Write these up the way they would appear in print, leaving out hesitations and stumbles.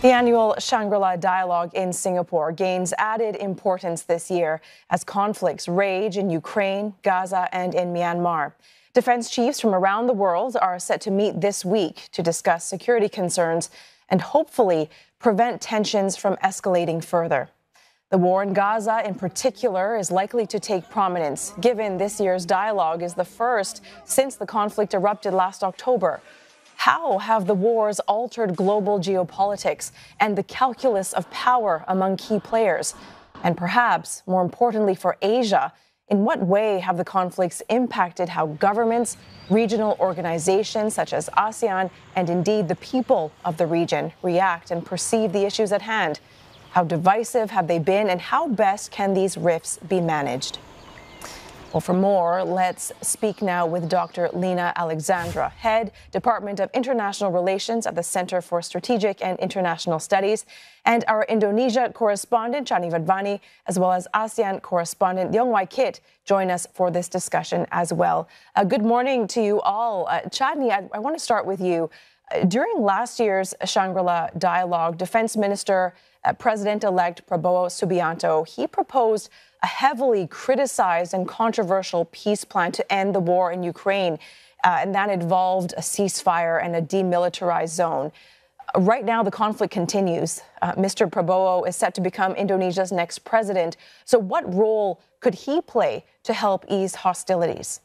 The annual Shangri-La Dialogue in Singapore gains added importance this year as conflicts rage in Ukraine, Gaza, and in Myanmar. Defense chiefs from around the world are set to meet this week to discuss security concerns and hopefully prevent tensions from escalating further. The war in Gaza in particular is likely to take prominence, given this year's dialogue is the first since the conflict erupted last October. How have the wars altered global geopolitics and the calculus of power among key players? And perhaps, more importantly for Asia, in what way have the conflicts impacted how governments, regional organizations such as ASEAN, and indeed the people of the region react and perceive the issues at hand? How divisive have they been, and how best can these rifts be managed? Well, for more, let's speak now with Dr. Lina Alexandra, Head, Department of International Relations at the Center for Strategic and International Studies, and our Indonesia correspondent, Chani Vadvani, as well as ASEAN correspondent, Leong Wai Kit, join us for this discussion as well. Good morning to you all. Chani, I want to start with you. During last year's Shangri-La Dialogue, Defense Minister, President-elect Prabowo Subianto, he proposed a heavily criticized and controversial peace plan to end the war in Ukraine, and that involved a ceasefire and a demilitarized zone. Right now, the conflict continues. Mr. Prabowo is set to become Indonesia's next president. So what role could he play to help ease hostilities?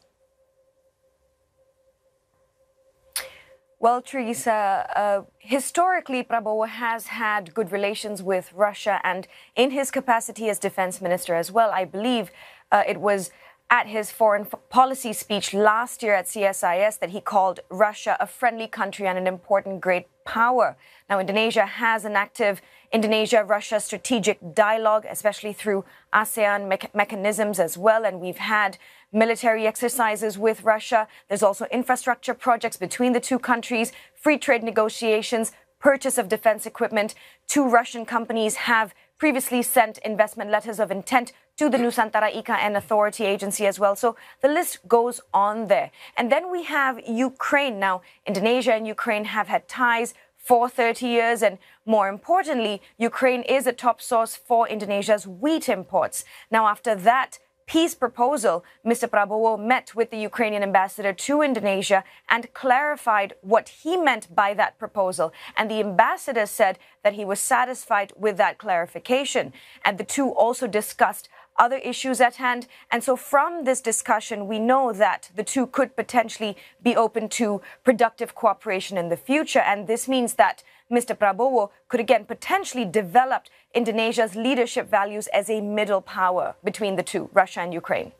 Well, Teresa, historically, Prabowo has had good relations with Russia, and in his capacity as defense minister as well, I believe it was at his foreign policy speech last year at CSIS that he called Russia a friendly country and an important great power. Now, Indonesia has an active Indonesia-Russia strategic dialogue, especially through ASEAN mechanisms as well, and we've had military exercises with Russia. There's also infrastructure projects between the two countries, free trade negotiations, purchase of defense equipment. Two Russian companies have previously sent investment letters of intent to the Nusantara IKN Authority agency as well. So the list goes on there. And then we have Ukraine. Now, Indonesia and Ukraine have had ties for 30 years. And more importantly, Ukraine is a top source for Indonesia's wheat imports. Now, after that peace proposal, Mr. Prabowo met with the Ukrainian ambassador to Indonesia and clarified what he meant by that proposal. And the ambassador said that he was satisfied with that clarification. And the two also discussed other issues at hand. And so from this discussion, we know that the two could potentially be open to productive cooperation in the future. And this means that Mr. Prabowo could again potentially develop Indonesia's leadership values as a middle power between the two, Russia and Ukraine.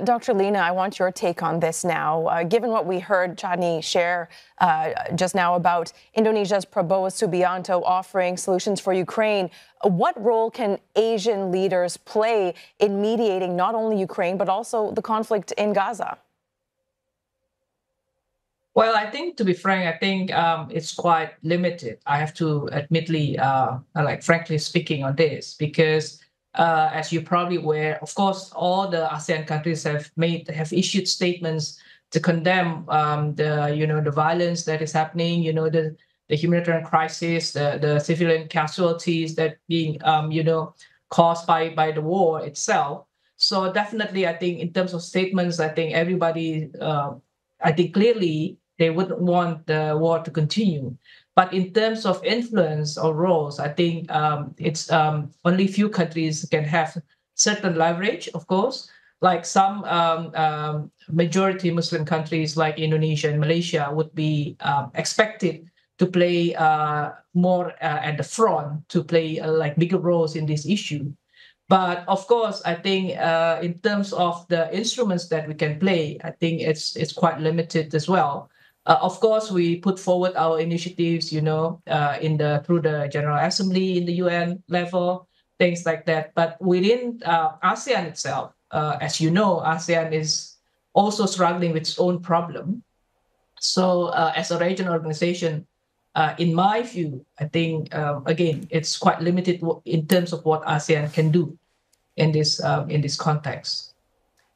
Dr. Lina, I want your take on this now. Given what we heard Chani share just now about Indonesia's Prabowo Subianto offering solutions for Ukraine, what role can Asian leaders play in mediating not only Ukraine, but also the conflict in Gaza? Well, I think, to be frank, I think it's quite limited. I have to admittedly, frankly speaking on this, because as you're probably aware, of course, all the ASEAN countries have issued statements to condemn the violence that is happening, the humanitarian crisis, the civilian casualties that being caused by the war itself. So definitely, I think in terms of statements, I think everybody, I think clearly they wouldn't want the war to continue. But in terms of influence or roles, I think it's only few countries can have certain leverage, of course, like some majority Muslim countries like Indonesia and Malaysia would be expected to play more at the front, to play bigger roles in this issue. But of course, I think in terms of the instruments that we can play, I think it's quite limited as well. Of course, we put forward our initiatives, through the General Assembly in the UN level, things like that. But within ASEAN itself, as you know, ASEAN is also struggling with its own problem. So as a regional organization, in my view, I think, again, it's quite limited in terms of what ASEAN can do in this context.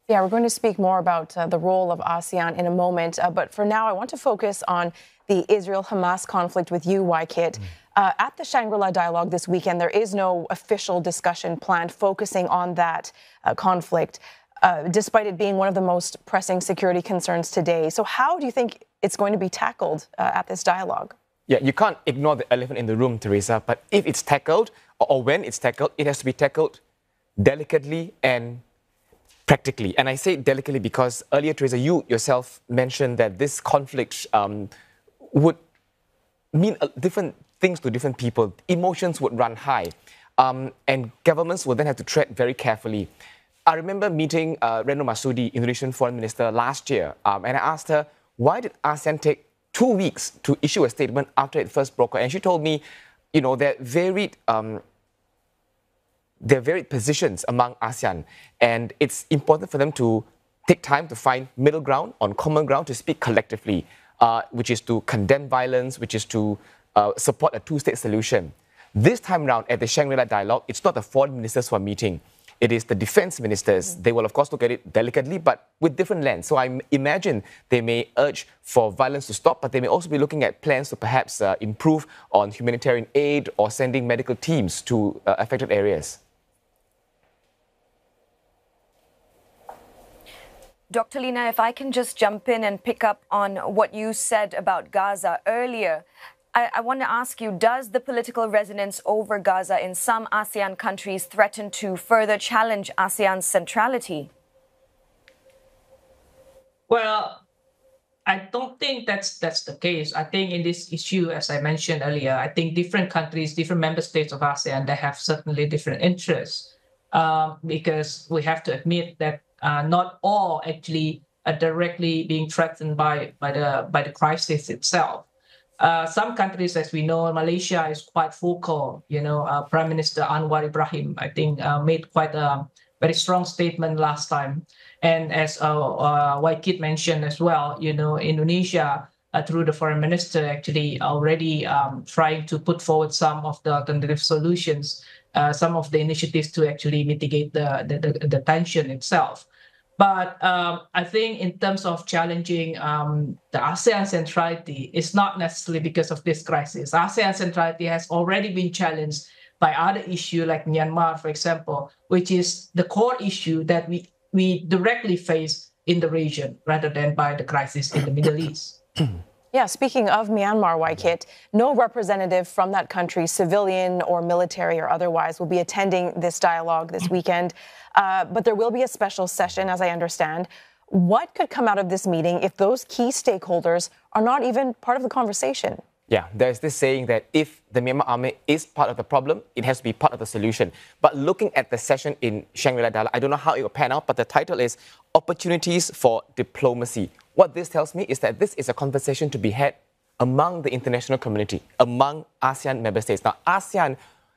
Yeah, we're going to speak more about the role of ASEAN in a moment. But for now, I want to focus on the Israel-Hamas conflict with you, Wai Kit. At the Shangri-La Dialogue this weekend, there is no official discussion planned focusing on that conflict, despite it being one of the most pressing security concerns today. So how do you think it's going to be tackled at this dialogue? Yeah, you can't ignore the elephant in the room, Teresa, but if it's tackled, or when it's tackled, it has to be tackled delicately and practically. And I say delicately because earlier, Teresa, you yourself mentioned that this conflict would mean different things to different people. Emotions would run high, and governments will then have to tread very carefully. I remember meeting Retno Marsudi, Indonesian foreign minister, last year, and I asked her, why did ASEAN take 2 weeks to issue a statement after it first broke out? And she told me, you know, there are varied positions among ASEAN, and it's important for them to take time to find middle ground, on common ground, to speak collectively, which is to condemn violence, which is to support a two-state solution. This time round at the Shangri-La Dialogue, it's not the foreign ministers who are meeting. It is the defense ministers. They will, of course, look at it delicately, but with different lens. So I imagine they may urge for violence to stop, but they may also be looking at plans to perhaps improve on humanitarian aid or sending medical teams to affected areas. Dr. Lina, if I can just jump in and pick up on what you said about Gaza earlier, I want to ask you, does the political resonance over Gaza in some ASEAN countries threaten to further challenge ASEAN's centrality? Well, I don't think that's the case. I think in this issue, as I mentioned earlier, I think different countries, different member states of ASEAN, they have certainly different interests, because we have to admit that not all actually are directly being threatened by the crisis itself. Some countries, as we know, Malaysia is quite vocal. You know, Prime Minister Anwar Ibrahim, I think, made quite a very strong statement last time. And as Waikit mentioned as well, you know, Indonesia, through the foreign minister, actually already trying to put forward some of the alternative solutions, some of the initiatives to actually mitigate the tension itself. But I think in terms of challenging the ASEAN centrality, it's not necessarily because of this crisis. ASEAN centrality has already been challenged by other issues like Myanmar, for example, which is the core issue that we directly face in the region rather than by the crisis in the Middle East. Yeah, speaking of Myanmar, Waikit, no representative from that country, civilian or military or otherwise, will be attending this dialogue this weekend. But there will be a special session, as I understand. What could come out of this meeting if those key stakeholders are not even part of the conversation? Yeah, there's this saying that if the Myanmar army is part of the problem, it has to be part of the solution. But looking at the session in Shangri-La Dialogue, I don't know how it will pan out, but the title is Opportunities for Diplomacy. What this tells me is that this is a conversation to be had among the international community, among ASEAN member states. Now, ASEAN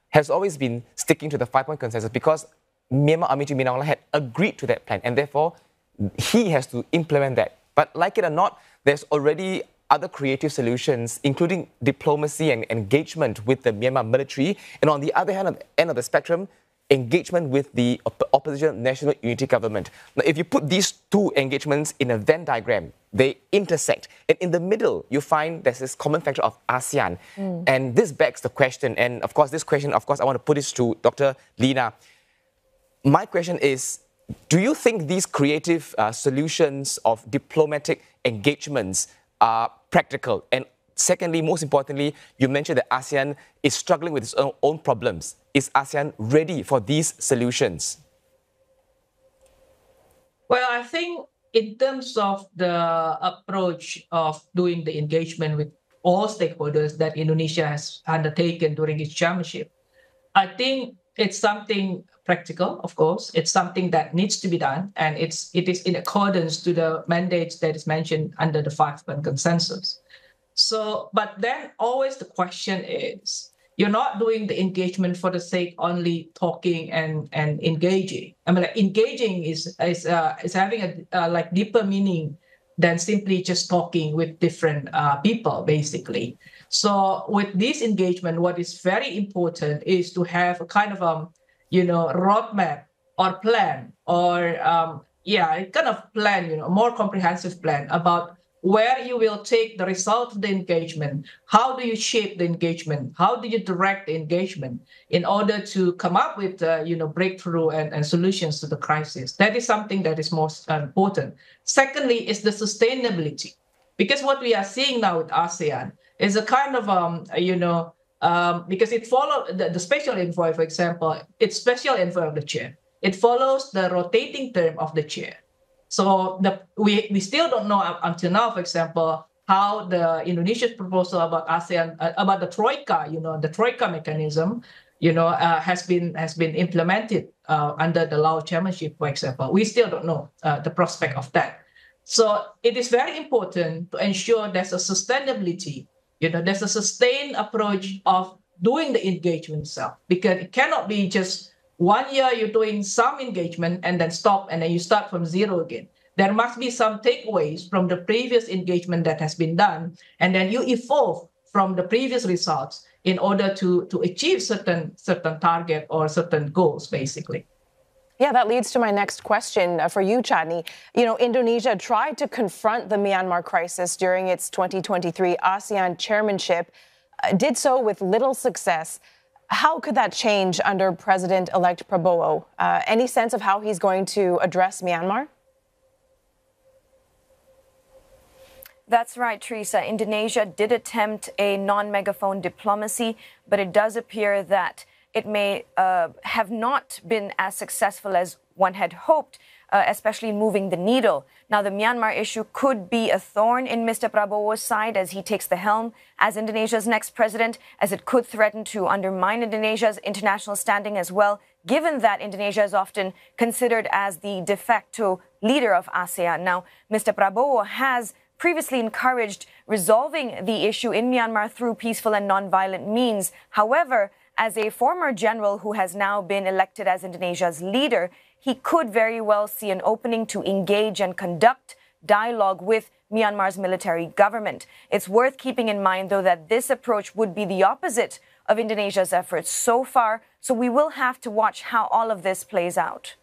has always been sticking to the 5-point consensus because Myanmar Army Chief Min had agreed to that plan, and therefore he has to implement that. But like it or not, there's already other creative solutions, including diplomacy and engagement with the Myanmar military, and on the other hand, end of the spectrum, engagement with the opposition National Unity Government. Now, if you put these two engagements in a Venn diagram, they intersect. And in the middle, you find there's this common factor of ASEAN. And this begs the question, and of course, this question, of course, I want to put this to Dr. Lina. My question is, do you think these creative solutions of diplomatic engagements are practical? And secondly, most importantly, you mentioned that ASEAN is struggling with its own problems. Is ASEAN ready for these solutions? Well, I think in terms of the approach of doing the engagement with all stakeholders that Indonesia has undertaken during its chairmanship, I think it's something practical, of course. It's something that needs to be done, and it is in accordance to the mandates that is mentioned under the 5-point consensus. So, but then always the question is, you're not doing the engagement for the sake only talking and engaging. I mean, like, engaging is having a like deeper meaning than simply just talking with different people, basically. So with this engagement, what is very important is to have a kind of roadmap or plan, or kind of plan, a more comprehensive plan about where you will take the result of the engagement, how do you shape the engagement, how do you direct the engagement in order to come up with breakthrough and solutions to the crisis. That is something that is most important. Secondly is the sustainability, because what we are seeing now with ASEAN is a kind of because it follows the special envoy, for example, it's special envoy of the chair. It follows the rotating term of the chair. So we still don't know until now, for example, how the Indonesia's proposal about ASEAN, about the troika, the troika mechanism, has been implemented under the Lao chairmanship, for example. We still don't know the prospect of that. So it is very important to ensure there's a sustainability, there's a sustained approach of doing the engagement itself, because it cannot be just 1 year you're doing some engagement and then stop and then you start from zero again. There must be some takeaways from the previous engagement that has been done, and then you evolve from the previous results in order to achieve certain target or certain goals, basically. Yeah, that leads to my next question for you, Chadni. Indonesia tried to confront the Myanmar crisis during its 2023 ASEAN chairmanship, did so with little success. How could that change under President-elect Prabowo? Any sense of how he's going to address Myanmar? That's right, Teresa. Indonesia did attempt a non-megaphone diplomacy, but it does appear that it may have not been as successful as one had hoped, especially moving the needle. Now, the Myanmar issue could be a thorn in Mr. Prabowo's side as he takes the helm as Indonesia's next president, as it could threaten to undermine Indonesia's international standing as well, given that Indonesia is often considered as the de facto leader of ASEAN. Now, Mr. Prabowo has previously encouraged resolving the issue in Myanmar through peaceful and non-violent means. However, as a former general who has now been elected as Indonesia's leader, he could very well see an opening to engage and conduct dialogue with Myanmar's military government. It's worth keeping in mind, though, that this approach would be the opposite of Indonesia's efforts so far, so we will have to watch how all of this plays out.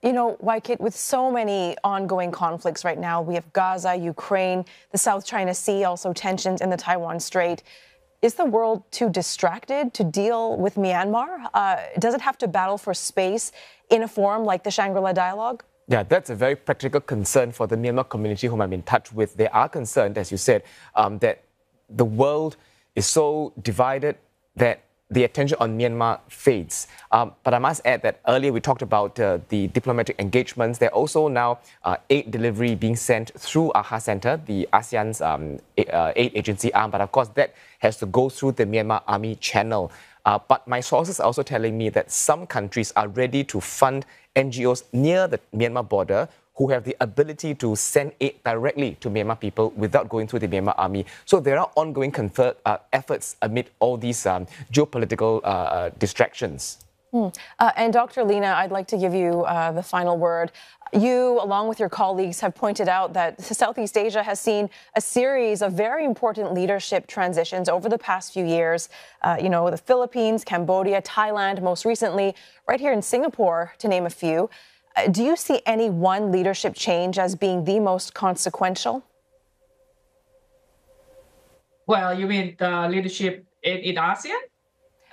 Waikit, with so many ongoing conflicts right now, we have Gaza, Ukraine, the South China Sea, also tensions in the Taiwan Strait. Is the world too distracted to deal with Myanmar? Does it have to battle for space in a forum like the Shangri-La Dialogue? Yeah, that's a very practical concern for the Myanmar community whom I'm in touch with. They are concerned, as you said, that the world is so divided that the attention on Myanmar fades. But I must add that earlier we talked about the diplomatic engagements. There are also now aid delivery being sent through AHA Center, the ASEAN's aid agency arm. But of course, that has to go through the Myanmar Army channel. But my sources are also telling me that some countries are ready to fund NGOs near the Myanmar border who have the ability to send aid directly to Myanmar people without going through the Myanmar army. So there are ongoing efforts amid all these geopolitical distractions. And Dr. Lina, I'd like to give you the final word. You, along with your colleagues, have pointed out that Southeast Asia has seen a series of very important leadership transitions over the past few years. The Philippines, Cambodia, Thailand, most recently, right here in Singapore, to name a few. Do you see any one leadership change as being the most consequential? Well, you mean the leadership in ASEAN?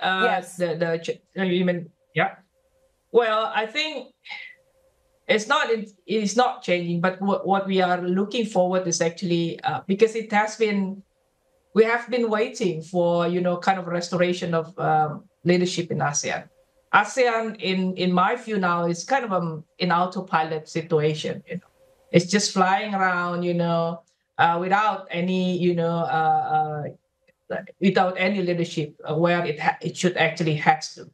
Yes. You mean, yeah. Well, I think it's not changing, but what we are looking forward is actually because we have been waiting for kind of restoration of leadership in ASEAN. ASEAN, in my view now, is kind of an autopilot situation. It's just flying around, without any, without any leadership where it should actually have to.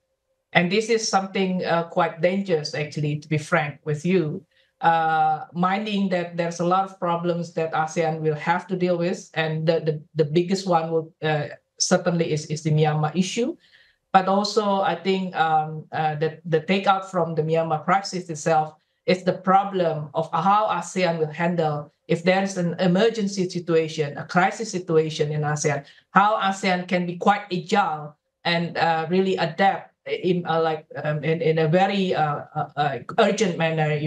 And this is something quite dangerous, actually, to be frank with you. Minding that there's a lot of problems that ASEAN will have to deal with, and the biggest one will certainly is the Myanmar issue. But also, I think that the takeout from the Myanmar crisis itself is the problem of how ASEAN will handle if there is an emergency situation, a crisis situation in ASEAN, how ASEAN can be quite agile and really adapt in a very urgent manner,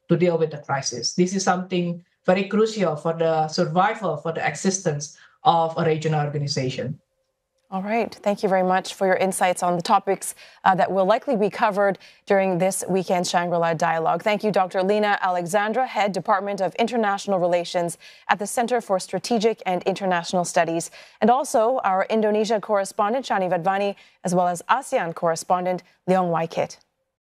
to deal with the crisis. This is something very crucial for the survival, for the existence of a regional organization. All right. Thank you very much for your insights on the topics that will likely be covered during this weekend's Shangri-La Dialogue. Thank you, Dr. Lina Alexandra, Head Department of International Relations at the Center for Strategic and International Studies, and also our Indonesia correspondent, Shani Vadvani, as well as ASEAN correspondent, Leong Wai Kit.